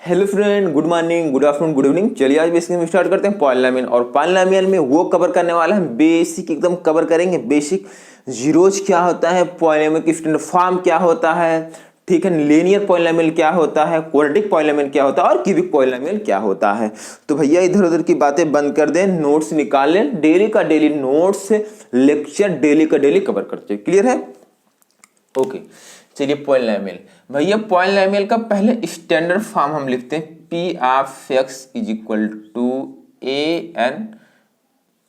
Hello friend, good morning, good afternoon, good evening. चलिए आज basic में स्टार्ट करते हैं पॉलिनोमियल। और पॉलिनोमियल में वो कवर करने वाला है बेसिक, एकदम कवर करेंगे बेसिक। जीरोज क्या होता है, पॉलिनोमियल की स्टैंडर्ड फॉर्म क्या होता है, ठीक है, लीनियर पॉलिनोमियल क्या होता है, क्वाड्रेटिक पॉलिनोमियल क्या होता है और क्यूबिक पॉलिनोमियल क्या होता है। तो भैया इधर उधर की बातें बंद कर दें, नोट्स निकाल लें, डेली का डेली नोट्स, लेक्चर डेली का डेली कवर करते हैं। क्लियर है? ओके, चलिए पॉलिनोमियल। भैया पॉलिनोमियल का पहले स्टैंडर्ड फॉर्म हम लिखते हैं P of x is equal to A N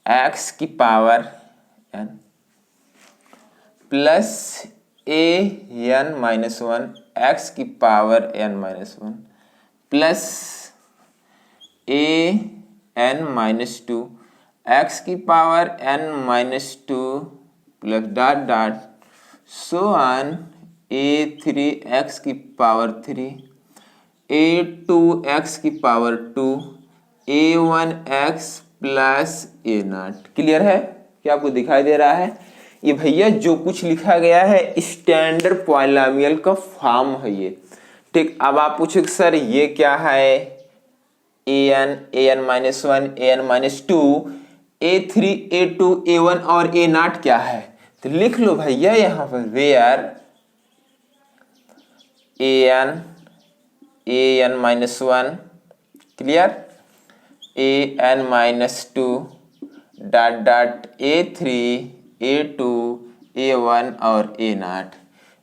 X की power N plus A N minus one X की power N minus one plus A N minus two X की power N minus two plus dot dot so on A three X की power three ए two X की power two ए one x plus ए naught. Clear है? क्या आपको दिखाई दे रहा है? ये भैया जो कुछ लिखा गया है स्टैंडर्ड पॉलिनोमियल का फॉर्म है ये। ठीक, अब आप पूछे सर ये क्या है? A N minus one, A N minus two, A three, A two, A one और ए नॉट क्या है? तो लिख लो भैया यहां पर where a N minus one, clear, a N minus two dot dot a three, A two, A one और ए nought,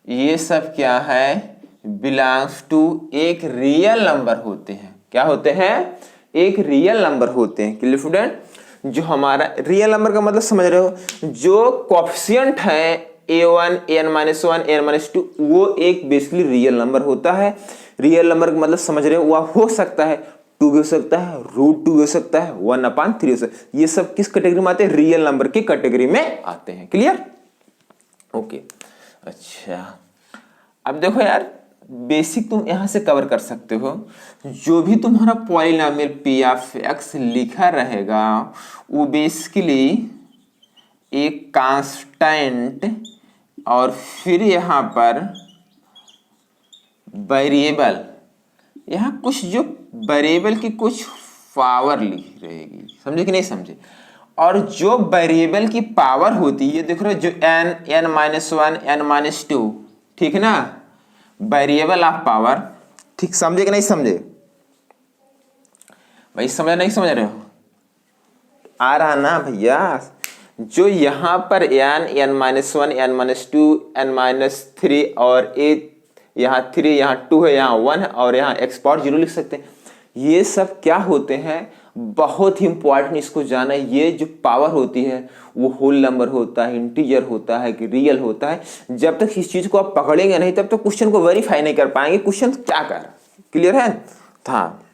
ये सब क्या है? बिलोंग्स टू एक रियल नंबर होते हैं। क्या होते हैं? एक रियल नंबर होते हैं। Clear student? जो हमारा रियल नंबर का मतलब समझ रहे हो, जो कोएफिशिएंट है ए one, A N minus one, A N minus to, वो एक बेसिकली रियल नंबर होता है। रियल नंबर का मतलब समझ रहे हो, वह हो सकता है टू भी हो सकता है, रूट टू भी हो सकता है, 1/3 हो सकता है। ये सब किस कैटेगरी में आते हैं? रियल नंबर की कैटेगरी में आते हैं। क्लियर? ओके, अच्छा अब देखो यार, बेसिक तुम यहां से कवर कर सकते हो। जो भी तुम्हारा पॉलिनोमियल पी ऑफ एक्स लिखा रहेगा वो बेसिकली एक कांस्टेंट और फिर यहां पर वेरिएबल, यहां कुछ जो वेरिएबल की कुछ पावर लिखी रहेगी। समझे कि नहीं समझे? और जो वेरिएबल की पावर होती है, देख रहे हो, जो n minus one, n minus two, ठीक है ना, वेरिएबल ऑफ पावर। ठीक, समझे कि नहीं समझे भाई? समझ नहीं समझ रहे हो? आ रहा ना भैया? जो यहाँ पर n minus one, n minus two, n minus three और ए, यहाँ थ्री, यहाँ टू है, यहाँ वन है और यहाँ एक्स पावर जीरो लिख सकते हैं। ये सब क्या होते हैं? बहुत ही इंपॉर्टेंट, इसको जाना। ये जो पावर होती है वो होल नंबर होता है, इंटीजर होता है कि रियल होता है। जब तक इस चीज को आप पकड़ेंगे नहीं तब तक क्वेश्चन को वेरीफाई नहीं कर पाएंगे क्वेश्चन क्या कर। क्लियर है? था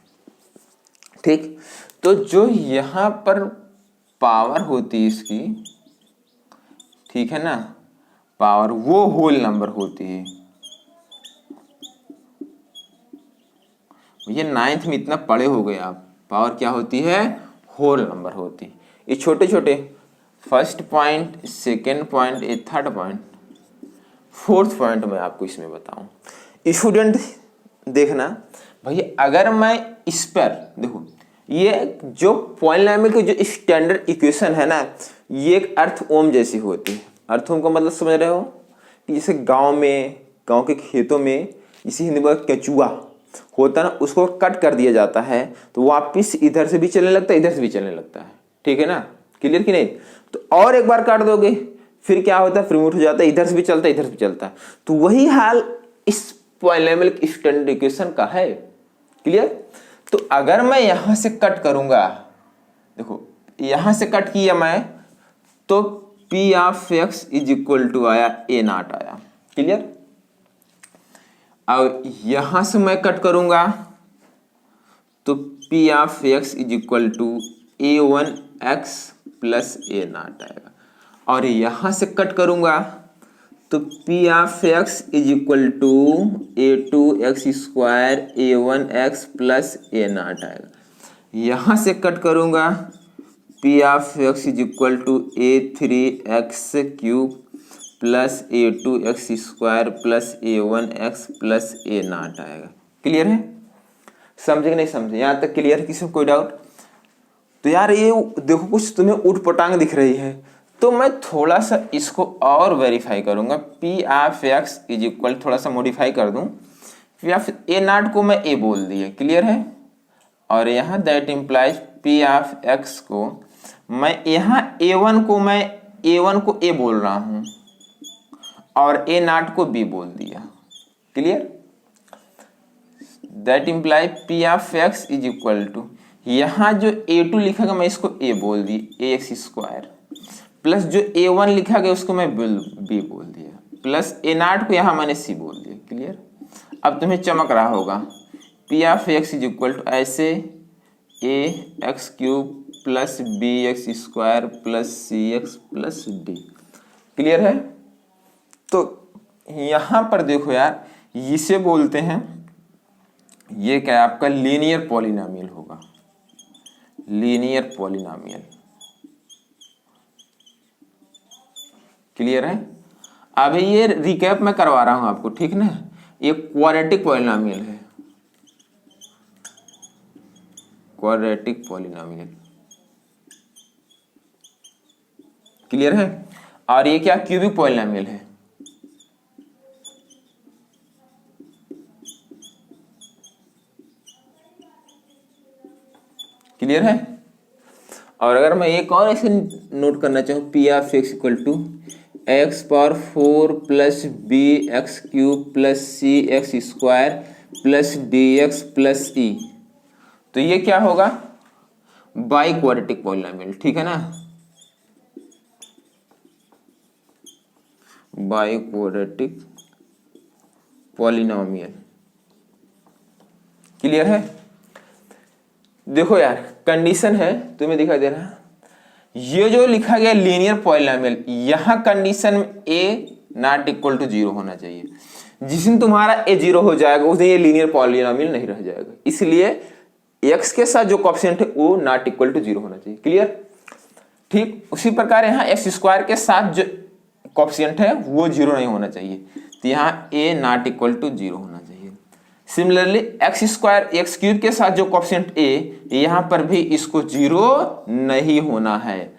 ठीक। तो जो यहाँ पर पावर होती है इसकी, ठीक है ना, पावर वो होल नंबर होती है। ये 9th में इतना पढ़े हो गए आप। पावर क्या होती है? होल नंबर होती है। ये छोटे छोटे फर्स्ट पॉइंट, सेकेंड पॉइंट, ये थर्ड पॉइंट, फोर्थ पॉइंट मैं आपको इसमें बताऊं। स्टूडेंट देखना भैया, अगर मैं इस पर देखो, ये जो पॉलिनोमियल की जो स्टैंडर्ड इक्वेशन है ना, ये एक अर्थ ओम जैसी होती है। अर्थ ओम का मतलब समझ रहे हो कि जैसे गांव में, गांव के खेतों में इसी हिंदी में केचुआ होता है ना, उसको कट कर दिया जाता है तो वापिस इधर से भी चलने लगता है, इधर से भी चलने लगता है। ठीक है ना? क्लियर कि नहीं? तो और एक बार काट दोगे फिर क्या होता है? फ्रीमूव हो जाता है, इधर से भी चलता है, इधर से भी चलता है। तो वही हाल इस पॉलिनोमियल स्टैंडर्ड इक्वेशन का है। क्लियर? तो अगर मैं यहां से कट करूंगा, देखो यहां से कट किया मैं, तो p of x is equal to आया ए नॉट आया। क्लियर? अब यहां से मैं कट करूंगा तो p of x is equal to A one x plus A nought आएगा। और यहां से कट करूंगा तो p of x is equal to a two x square, a one x plus A nought आएगा। यहां से कट करूंगा p of x is equal to A three x cube plus a two x square plus a one x plus A nought आएगा। Clear है? समझे कि नहीं समझे? यहाँ तक क्लियर है? किसी को कोई डाउट? तो यार ये देखो कुछ तुम्हें ऊटपटांग दिख रही है, तो मैं थोड़ा सा इसको और वेरीफाई करूंगा। P of x is equal, थोड़ा सा मॉडिफाई कर दूं, पी ऑफ ए नॉट को मैं ए बोल दिया, क्लियर है? और यहाँ that implies P of x को मैं यहाँ A1 को मैं A1 को ए बोल रहा हूं और ए नॉट को बी बोल दिया, clear? That imply p of x is equal to, यहाँ जो A2 लिखा गया मैं इसको ए बोल दी, ax स्क्वायर, प्लस जो A1 लिखा गया उसको मैं बी बोल दिया, प्लस ए नॉट को यहाँ मैंने सी बोल दिया, क्लियर? अब तुम्हें चमक रहा होगा, P of x is equal to ऐसे A X cube plus B X square plus C X plus D, clear है? तो यहाँ पर देखो यार, इसे बोलते हैं, ये क्या है आपका लीनियर पॉलिनोमियल होगा, लीनियर पॉलिनोमियल, क्लियर है? अभी ये रिकैप मैं करवा रहा हूं आपको, ठीक ना? ये क्वाड्रेटिक पॉलिनोमियल है, क्वाड्रेटिक पॉलिनोमियल, क्लियर है? और ये क्या क्यूबिक पॉलिनोमियल है, क्लियर है? और अगर मैं एक और ऐसे नोट करना चाहूँ, P of x equal to x power 4 plus B x cube plus C x square plus D x plus E, तो ये क्या होगा? बाई क्वाड्रेटिक पॉलिनोमियल, ठीक है ना? बाई क्वाड्रेटिक पॉलिनोमियल, क्लियर है? देखो यार कंडीशन है, तुम्हें दिखाई दे रहा है, ये जो लिखा गया लीनियर पॉलिनोमियल, यहां condition a nought equal to 0 होना चाहिए। जिस दिन तुम्हारा ए 0 हो जाएगा उस दिन ये लीनियर पॉलिनोमियल नहीं रह जाएगा, इसलिए एक्स के साथ जो कोएफिशिएंट है वो नॉट इक्वल टू 0 होना चाहिए, क्लियर? ठीक उसी प्रकार यहाँ एक्स स्क्वायर के साथ जो कोएफिशिएंट है वो 0 नहीं होना चाहिए, तो यहाँ ए नॉट इक्वल टू 0 होना चाहिए। Similarly x square x cube के साथ जो कोएफिशिएंट ए, यहाँ पर भी इसको 0 नहीं होना है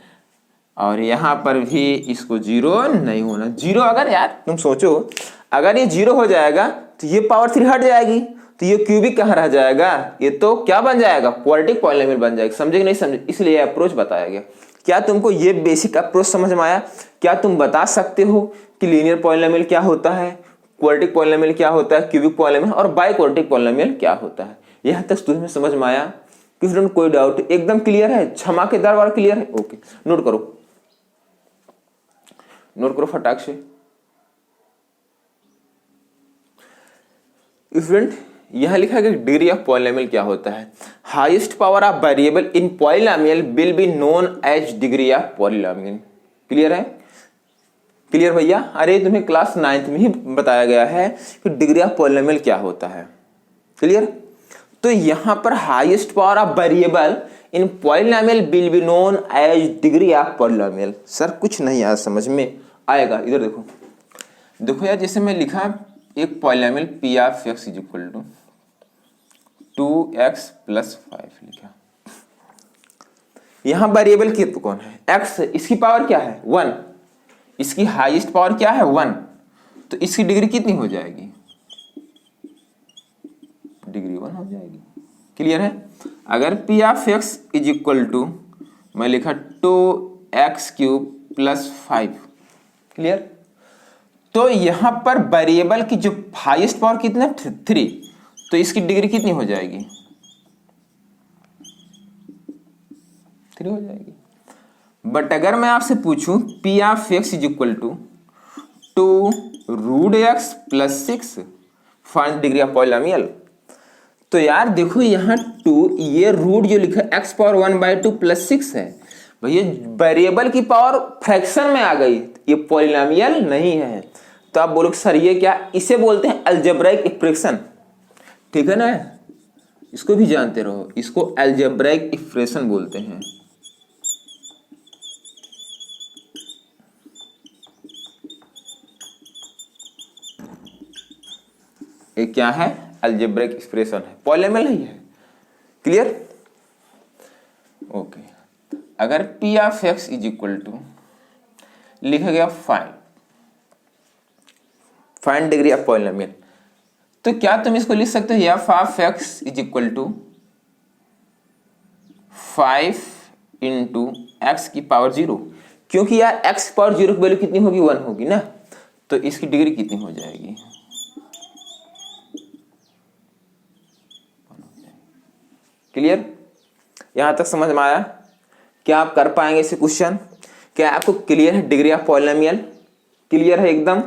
और यहाँ पर भी इसको 0 नहीं होना। 0 अगर यार तुम सोचो, अगर ये 0 हो जाएगा तो ये पावर 3 हट जाएगी, तो ये क्यूबिक कहाँ रह जाएगा? ये तो क्या बन जाएगा? क्वाड्रेटिक पॉलिनोमियल बन जाएगा। समझे कि नहीं समझे? इसलिए अप्रोच बताया गया। क्या तुमको ये बेसिक अप्रोच समझ में आया? क्या तुम बता सकते हो कि लीनियर पॉलिनोमियल क्या होता है, क्वाड्रेटिक पॉलिनोमियल क्या होता है, क्यूबिक पॉलिनोमियल और बाई क्वाड्रेटिक पॉलिनोमियल क्या होता है? यहाँ तक तुम्हें समझ में आया? किसी ने कोई डाउट? एकदम क्लियर है, धमाकेदार वाला क्लियर है? ओके, नोट करो, नोट करो फटाक से। स्टूडेंट यहां लिखा है डिग्री ऑफ पॉलिनोमियल क्या होता है? Highest power of variable in polynomial will be known as degree of polynomial, clear है? क्लियर भैया? अरे तुम्हें क्लास 9th में ही बताया गया है कि डिग्री ऑफ पॉलिनोमियल क्या होता है, क्लियर? तो यहां पर highest power of variable in polynomial will be known as degree of polynomial. Sir कुछ नहीं यार समझ में आएगा, इधर देखो, देखो यार, जैसे मैं लिखा एक polynomial p of x is equal to 2x plus 5 लिखा, यहां वेरिएबल की तो कौन है? x, इसकी पावर क्या है? 1, इसकी हाईएस्ट पावर क्या है? 1, तो इसकी डिग्री कितनी हो जाएगी? डिग्री 1 हो जाएगी, क्लियर है? अगर p of x is equal to मैं लिखा 2x क्यूब प्लस 5, क्लियर? तो यहां पर वेरिएबल की जो हाईएस्ट पावर कितना? 3, तो इसकी डिग्री कितनी हो जाएगी? 3 हो जाएगी। बट अगर मैं आपसे पूछूं p of x is equal to 2 root x plus 6 find degree of polynomial, तो यार देखो यहाँ 2, ये रूट जो लिखा है x पावर 1/2 प्लस 6 है, भैया वेरिएबल की पावर फ्रैक्शन में आ गई, ये पॉलिनोमियल नहीं है। तो आप बोलोगे सर ये क्या? इसे बोलते हैं अलजेब्राइक एक्सप्रेशन, ठीक है ना? इसको भी जानते रहो, इसको अलजेब्राइक एक्सप्रेशन बोलते हैं। ये क्या है? अलजेब्रिक एक्सप्रेशन है, पॉलिनोमियल नहीं है। क्लियर? ओके, अगर p of x is equal to लिखा गया फाइंड डिग्री ऑफ पॉलिनोमियल, तो क्या तुम इसको लिख सकते हो f of x is equal to 5 into x की पावर 0, क्योंकि यार एक्स पावर 0 की वैल्यू कितनी होगी? 1 होगी ना, तो इसकी डिग्री कितनी हो जाएगी? क्लियर? यहां तक समझ में आया? क्या आप कर पाएंगे इसे क्वेश्चन? क्या आपको क्लियर है डिग्री ऑफ पॉलिनोमियल? क्लियर है एकदम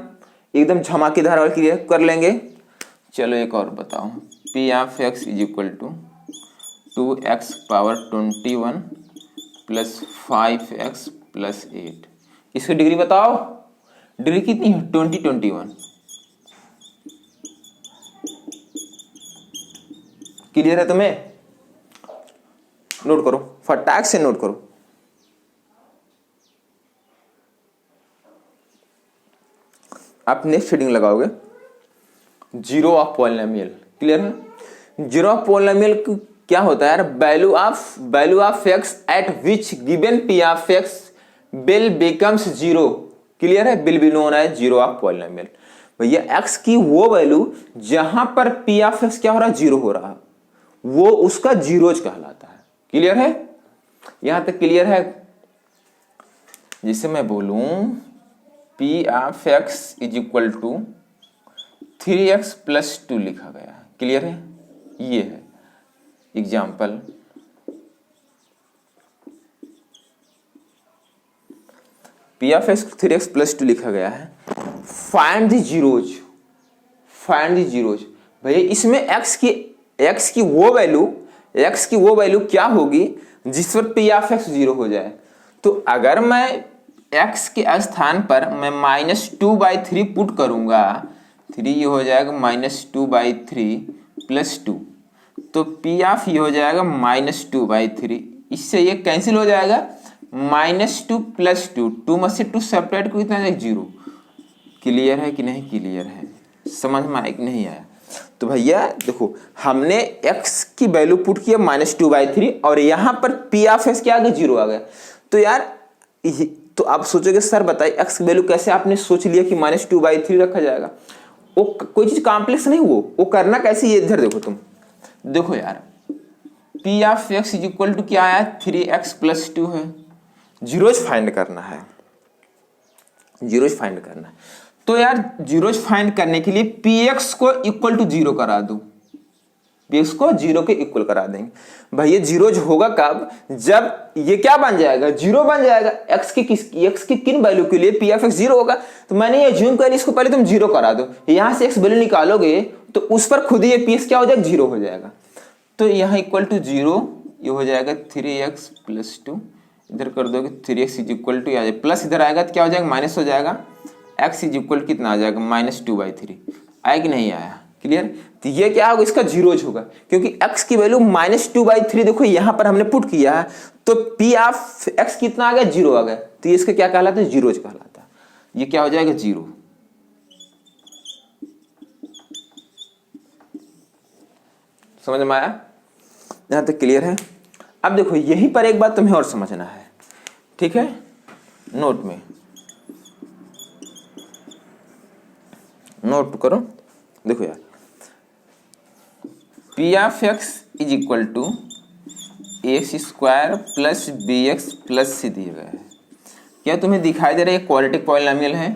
एकदम धमाकेदार वाला क्लियर कर लेंगे। चलो एक और बताओ, p of x is equal to 2x power 21 plus 5x plus 8, इसकी डिग्री बताओ। डिग्री कितनी है? 21। क्लियर है तुम्हें? नोट करो, फटाक से नोट करो। आप नेक्स्ट हेडिंग लगाओगे जीरो ऑफ पॉलिनोमियल। क्लियर है? जीरो ऑफ पॉलिनोमियल क्या होता है यार? Value of x at which given P of x will becomes zero. Clear है? Will be known as zero of polynomial. भैया एक्स की वो वैल्यू जहां पर पी ऑफ एक्स क्या हो रहा है? जीरो हो रहा है, वो उसका जीरोज कहलाता है। क्लियर है? यहां तक क्लियर है? जिसे मैं बोलूं p of x is equal to 3x plus 2 लिखा गया है। क्लियर है? ये है example. P of x 3x plus 2 लिखा गया है। Find the zeros, find the zeros. भैया इसमें x की वो वैल्यू क्या होगी जिस पर पी ऑफ एक्स 0 हो जाए? तो अगर मैं x के स्थान पर मैं -2/3 पुट करूंगा, 3 ये हो जाएगा -2/3 प्लस 2, तो पी ऑफ ये हो जाएगा -2/3। इससे ये कैंसिल हो जाएगा, -2 प्लस 2, 2 में से 2 सेपरेट को कितना जाएगा? 0। क्लियर है कि नहीं? क्लियर है? समझ में आया कि नहीं आया? तो भैया देखो, हमने x की वैल्यू पुट किया -2/3 और यहां पर पी ऑफ एक्स क्या आ गया? 0 आ गया। तो यार तो आप सोचोगे सर बताइए x की वैल्यू कैसे आपने सोच लिया कि -2/3 रखा जाएगा? वो कोई चीज कॉम्प्लेक्स नहीं, वो करना कैसे? ये इधर देखो, तुम देखो यार, p of x is equal to क्या आया? 3x प्लस 2 है। जीरोज फाइंड करना है, जीरोज फाइंड करना है। तो यार जीरोज फाइंड करने के लिए पी एक्स को इक्वल टू 0 करा दो, पी एक्स को 0 के इक्वल करा देंगे। भैया जीरोज होगा कब? जब ये क्या बन जाएगा? 0 बन जाएगा। एक्स की किन वैल्यू के लिए पी ऑफ एक्स 0 होगा? तो मैंने ये ज्यूम कर, इसको पहले तुम 0 करा दो, यहां से एक्स वैल्यू निकालोगे तो उस पर खुद ही ये पी एक्स क्या हो जाएगा? 0 हो जाएगा। तो यहाँ इक्वल टू 0 ये हो जाएगा 3x प्लस 2, इधर कर दोगे 3x is equal to, plus इधर आएगा तो क्या हो जाएगा? माइनस हो जाएगा। x इज इक्वल कितना आ जाएगा? -2/3। आया कि नहीं आया? क्लियर? तो ये क्या होगा? इसका जीरोज होगा, क्योंकि x की वैल्यू -2/3 देखो यहां पर हमने पुट किया है, तो p ऑफ x कितना आ गया? 0 आ गया। तो इसका क्या कहलाता है? जीरोज कहलाता है। ये क्या हो जाएगा? 0। समझ में आया? यहां तक क्लियर है? अब देखो यहीं पर एक बात तुम्हें और समझना है, ठीक है? नोट में नोट करो। देखो यार, p of x is equal to x² plus bx plus c दिया गया है। क्या तुम्हें दिखाई दे रहा है? क्वाड्रेटिक पॉलिनोमियल है।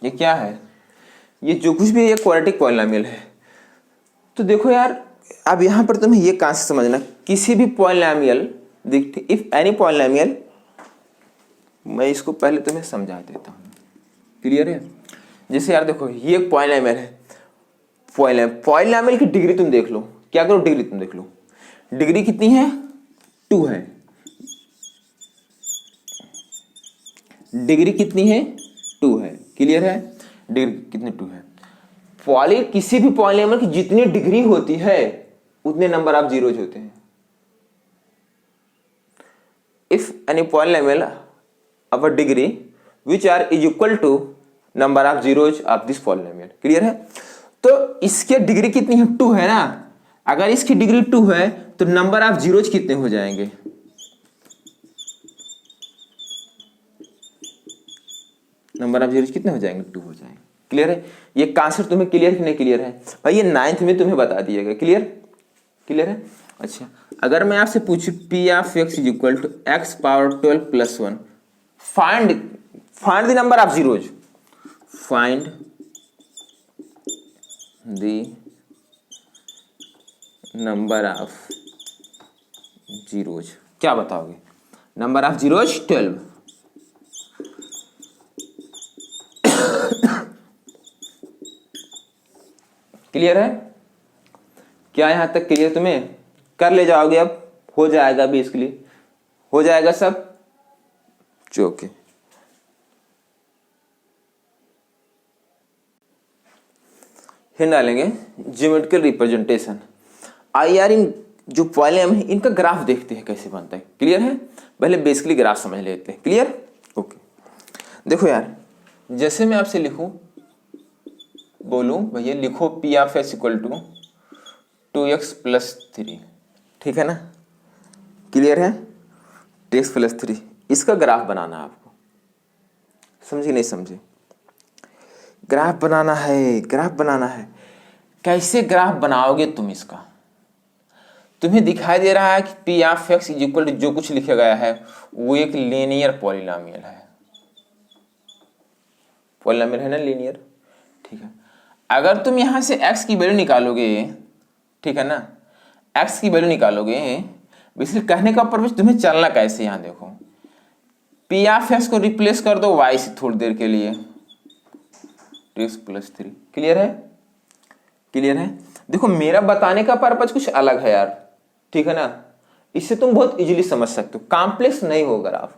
ये क्या है? ये जो कुछ भी है क्वाड्रेटिक पॉलिनोमियल है। तो देखो यार, अब यहां पर तुम्हें ये कहां से समझना, किसी भी पॉलिनोमियल, इफ एनी पॉलिनोमियल, मैं इसको पहले तुम्हें समझा देता हूं। क्लियर है? जैसे यार देखो, ये एक पॉलिनोमियल है। पॉलिनोमियल की डिग्री तुम देख लो। क्या करो? डिग्री तुम देख लो। डिग्री कितनी है? 2 है। डिग्री कितनी है? 2 है। क्लियर है? डिग्री कितनी? 2 है। किसी भी पॉलिनोमियल की जितनी डिग्री होती है उतने नंबर ऑफ जीरोज होते हैं। If any polynomial of a degree which are is equal to number of zeros of this polynomial. Clear है? तो इसके डिग्री कितनी है? 2 है ना। अगर इसकी डिग्री 2 है तो नंबर ऑफ जीरोज कितने हो जाएंगे? नंबर ऑफ जीरोज कितने हो जाएंगे? 2 हो जाएंगे। क्लियर है? ये कॉन्सेप्ट तुम्हें क्लियर कि नहीं क्लियर है भाई? ये 9th में तुम्हें बता दिएगा। क्लियर? क्लियर है? अच्छा, अगर मैं आपसे पूछूं p of x is equal to x power 12 plus 1, find the number of zeros, find the number of zeros, क्या बताओगे? Number of zeros 12। क्लियर है? क्या यहां तक क्लियर? तुम्हें कर ले जाओगे, अब हो जाएगा बेसिकली, हो जाएगा सब। ओके, हिंट डालेंगे ज्योमेट्रिकल रिप्रेजेंटेशन। आई यार, इन जो पॉलिनॉमियल है इनका ग्राफ देखते हैं कैसे बनता है। क्लियर है? पहले बेसिकली ग्राफ समझ लेते हैं। क्लियर? ओके, देखो यार, जैसे मैं आपसे लिखूं, बोलूं भैया लिखो p of x equal to 2x plus 3, ठीक है ना? क्लियर है? 2x प्लस 3, इसका ग्राफ बनाना है आपको। समझे नहीं समझे? ग्राफ बनाना है, ग्राफ बनाना है। कैसे ग्राफ बनाओगे तुम इसका? तुम्हें दिखाई दे रहा है कि p of x is equal to जो कुछ लिखा गया है वो एक लीनियर पॉलिनोमियल है। पॉलिनोमियल है ना, लीनियर। ठीक है, अगर तुम यहां से x की वैल्यू निकालोगे, ठीक है ना, x की वैल्यू निकालोगे, बेसिकली कहने का पर्पस तुम्हें चलना कैसे, यहां देखो पी ऑफ एक्स को रिप्लेस कर दो y से थोड़ी देर के लिए, 2x प्लस 3। क्लियर है? क्लियर है? देखो मेरा बताने का पर्पस कुछ अलग है यार, ठीक है ना? इससे तुम बहुत इजीली समझ सकते हो, कॉम्प्लेक्स नहीं हो ग्राफ।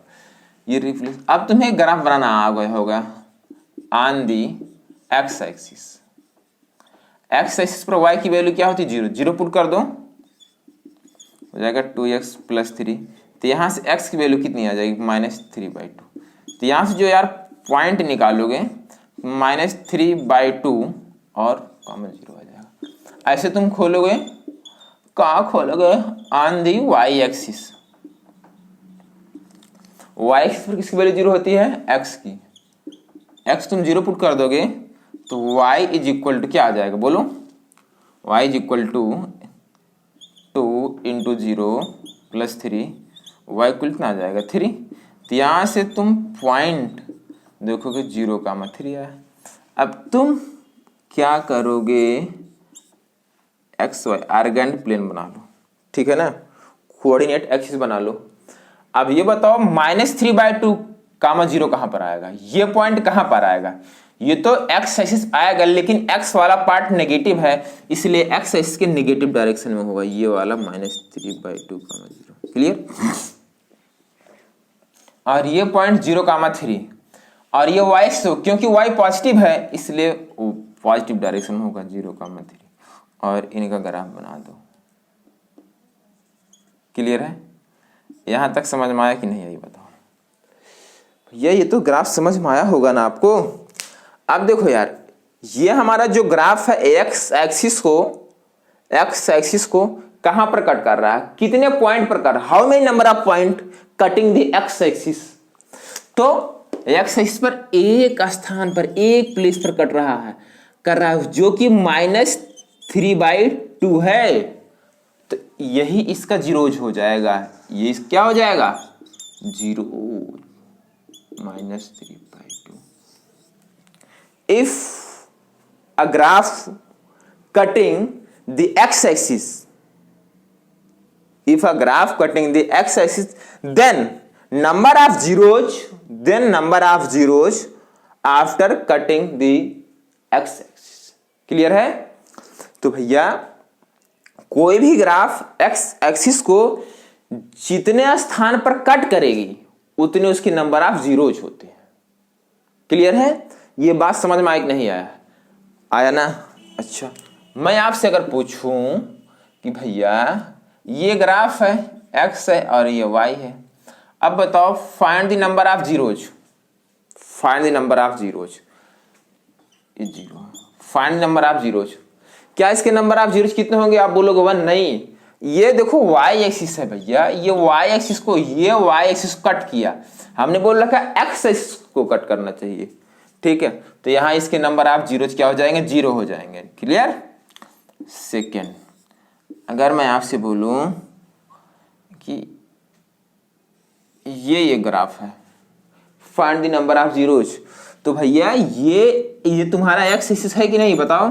ये रिप्लेस, अब तुम्हें ग्राफ बनाना आ गया होगा on the x axis. X axis पर y की वैल्यू क्या होती है? 0। 0 पुट कर दो, हो जाएगा 2x प्लस 3। तो यहां से x की वैल्यू कितनी आ जाएगी? -3/2। तो यहां से जो यार पॉइंट निकालोगे -3/2 और कॉमन 0 आ जाएगा। ऐसे तुम खोलोगे, कहाँ खोलोगे? On the y axis. y axis पर किसकी वैल्यू 0 होती है? x की। x तुम 0 पुट कर दोगे तो y इज इक्वल टू क्या आ जाएगा? बोलो, y is equal to 2 into 0 plus 3, y equal कितना आ जाएगा? 3। तो यहाँ से तुम पॉइंट देखोगे 0,3 आया। अब तुम क्या करोगे? एक्स वाई आर्गेंट प्लेन बना लो, ठीक है ना, कोऑर्डिनेट एक्सिस बना लो। अब ये बताओ -3/2 कामा 0 कहां पर आएगा? ये पॉइंट कहां पर आएगा? ये तो एक्स एक्सिस आएगा, लेकिन एक्स वाला पार्ट नेगेटिव है, इसलिए एक्स एक्सिस के नेगेटिव डायरेक्शन में होगा ये वाला -3/2, 0। क्लियर? और ये पॉइंट 0,3, और ये y से, क्योंकि y पॉजिटिव है इसलिए पॉजिटिव डायरेक्शन में होगा 0,3। और इनका ग्राफ बना दो। क्लियर है? यहां तक समझ में आया कि नहीं? ये बताओ भैया, ये तो ग्राफ समझ में आया होगा ना आपको। अब देखो यार, ये हमारा जो ग्राफ है एक्स एक्सिस को कहां पर कट कर रहा है? कितने पॉइंट पर cut? How many number of point cutting the x axis? तो एक्स एक्सिस पर एक स्थान पर, एक प्लेस पर कट रहा है, कर रहा है, जो कि -3/2 है। तो यही इसका जीरोज हो जाएगा। ये क्या हो जाएगा? 0 -3/2। If a graph cutting the x-axis, if a graph cutting the x-axis, then number of zeros after cutting the x-axis। Clear है? तो भैया कोई भी ग्राफ x एक्सिस को जितने स्थान पर कट करेगी उतने उसके नंबर ऑफ जीरोज होते हैं। क्लियर है? ये बात समझ में आया कि नहीं आया? आया ना? अच्छा, मैं आपसे अगर पूछूं कि भैया ये ग्राफ है, x है और ये y है, अब बताओ find the number of zeros, find the number of zeros, ये zero, find the number of zeros. क्या इसके नंबर ऑफ जीरोज कितने होंगे? आप बोलोगे 1, नहीं, ये देखो वाई एक्सिस है भैया, ये वाई एक्सिस को, ये वाई एक्सिस कट किया, हमने बोल रखा एक्स एक्सिस को कट करना चाहिए, ठीक है। तो यहाँ इसके नंबर ऑफ जीरोज क्या हो जाएंगे? 0 हो जाएंगे। क्लियर? सेकेंड, अगर मैं आपसे बोलूं कि ये ग्राफ है, find the number of zeros, तो भैया ये तुम्हारा एक्स एक्सिस है कि नहीं बताओ?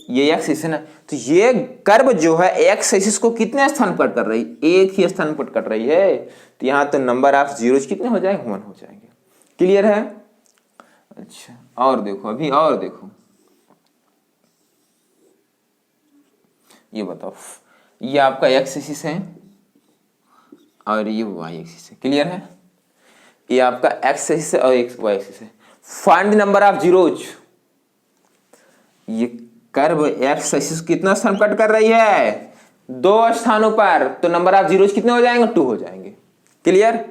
ये एक्स एक्सिस है ना, तो ये कर्व जो है एक्स एक्सिस को कितने स्थान पर कट कर रही? एक ही स्थान पर कट रही है, तो यहाँ तो नंबर ऑफ जीरोज कितने हो जाएंगे? 1 हो जाएंगे। क्लियर है? अच्छा, और देखो, अभी और देखो, ये बताओ, ये आपका एक्स एक्सिस है और ये वाई एक्सिस है। क्लियर है? ये आपका एक्स एक्सिस है और एक वाई एक्सिस है। Find the number of zeros, ये कर्व एक्स एक्सिस कितना स्थान कट कर रही है? 2 स्थानों पर, तो नंबर ऑफ जीरोज कितने हो जाएंगे? 2 हो जाएंगे। Clear?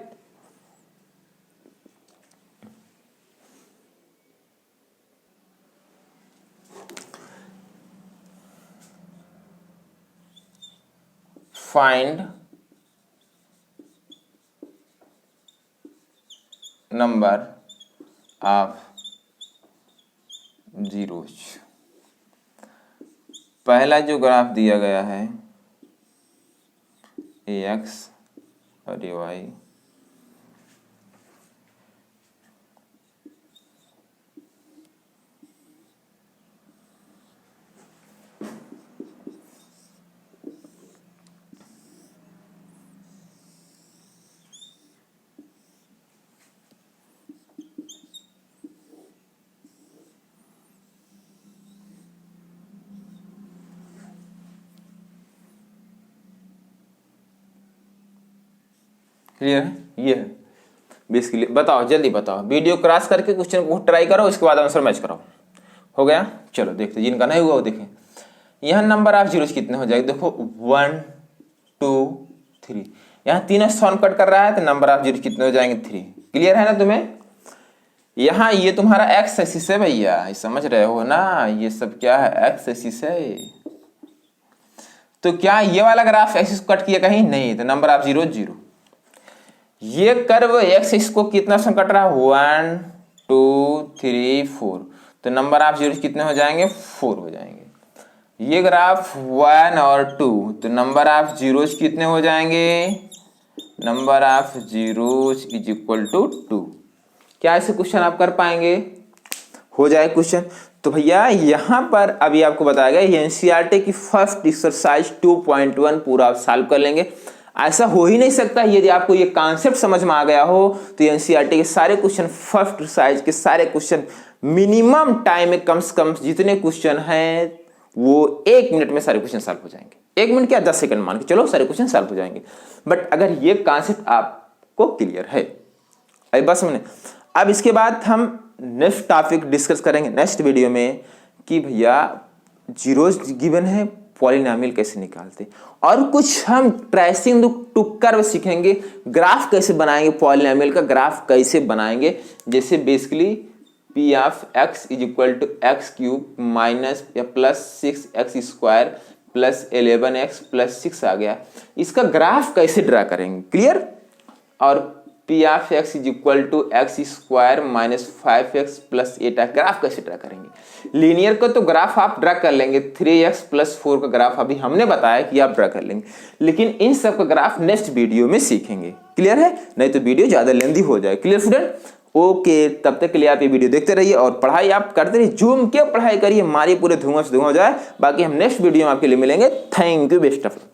Find number of zeros. पहला जो ग्राफ दिया गया है ए एक्स और ए वाई, क्लियर है? ये है बेसिकली। बताओ, जल्दी बताओ, वीडियो क्रॉस करके क्वेश्चन को ट्राई करो, इसके बाद आंसर मैच कराओ। हो गया? चलो देखते, जिनका नहीं हुआ वो देखें। यहाँ नंबर ऑफ जीरोज कितने हो जाएंगे? देखो 1 2 3, यहाँ 3 स्थान कट कर रहा है, तो नंबर ऑफ जीरोज कितने हो जाएंगे? 3। क्लियर है ना तुम्हें? यहाँ ये तुम्हारा एक्स एक्सिस है भैया, ये समझ रहे हो ना, ये सब क्या है? एक्स एक्सिस है। तो क्या ये वाला ग्राफ एक्सिस कट किया कहीं? नहीं, तो नंबर ऑफ जीरोज 0। ये कर्व एक्स एक्सिस को कितना स्थान कट रहा है? 1 2 3 4, तो नंबर ऑफ जीरोज कितने हो जाएंगे? 4 हो जाएंगे। ये ग्राफ 1 और 2, तो नंबर ऑफ जीरोज कितने हो जाएंगे? Number of zeros is equal to 2। क्या ऐसे क्वेश्चन आप कर पाएंगे? हो जाए क्वेश्चन। तो भैया यहाँ पर अभी आपको बताया गया, ये एनसीईआरटी की फर्स्ट एक्सरसाइज 2.1 पूरा आप सॉल्व कर लेंगे। ऐसा हो ही नहीं सकता, यदि आपको ये कॉन्सेप्ट समझ में आ गया हो तो एनसीईआरटी के सारे क्वेश्चन, फर्स्ट एक्सरसाइज के सारे क्वेश्चन मिनिमम टाइम में कम से कम जितने क्वेश्चन हैं वो 1 मिनट में सारे क्वेश्चन सॉल्व हो जाएंगे। 1 मिनट क्या, 10 सेकंड मान के चलो, सारे क्वेश्चन सॉल्व हो जाएंगे। बट अगर ये कॉन्सेप्ट आपको क्लियर है, अभी बस हमने, अब इसके बाद हम नेक्स्ट टॉपिक डिस्कस करेंगे नेक्स्ट वीडियो में कि भैया जीरोज गिवन है, पॉलिनोमियल कैसे निकालते, और कुछ हम ट्रेसिंग टू कर्व सीखेंगे, ग्राफ कैसे बनाएंगे, पॉलिनोमियल का ग्राफ कैसे बनाएंगे। जैसे basically P of x is equal to x cube minus या plus 6x square plus 11x plus 6 आ गया, इसका ग्राफ कैसे ड्रा करेंगे। क्लियर? और P of x is equal to x square minus 5x plus 8 graph कैसे draw करेंगे। Linear का तो ग्राफ आप ड्रा कर लेंगे, 3x प्लस 4 का ग्राफ अभी हमने बताया कि आप ड्रा कर लेंगे, लेकिन इन सब का ग्राफ नेक्स्ट वीडियो में सीखेंगे। क्लियर है? नहीं तो वीडियो ज्यादा लेंदी हो जाए। Clear student? ओके, तब तक के लिए आप ये वीडियो देखते रहिए और पढ़ाई आप करते रहिए, जूम के पढ़ाई करिए, मारिए पूरे धुआं से धुआं हो जाए। बाकी हम नेक्स्ट वीडियो में आपके लिए मिलेंगे। Thank you, best of luck.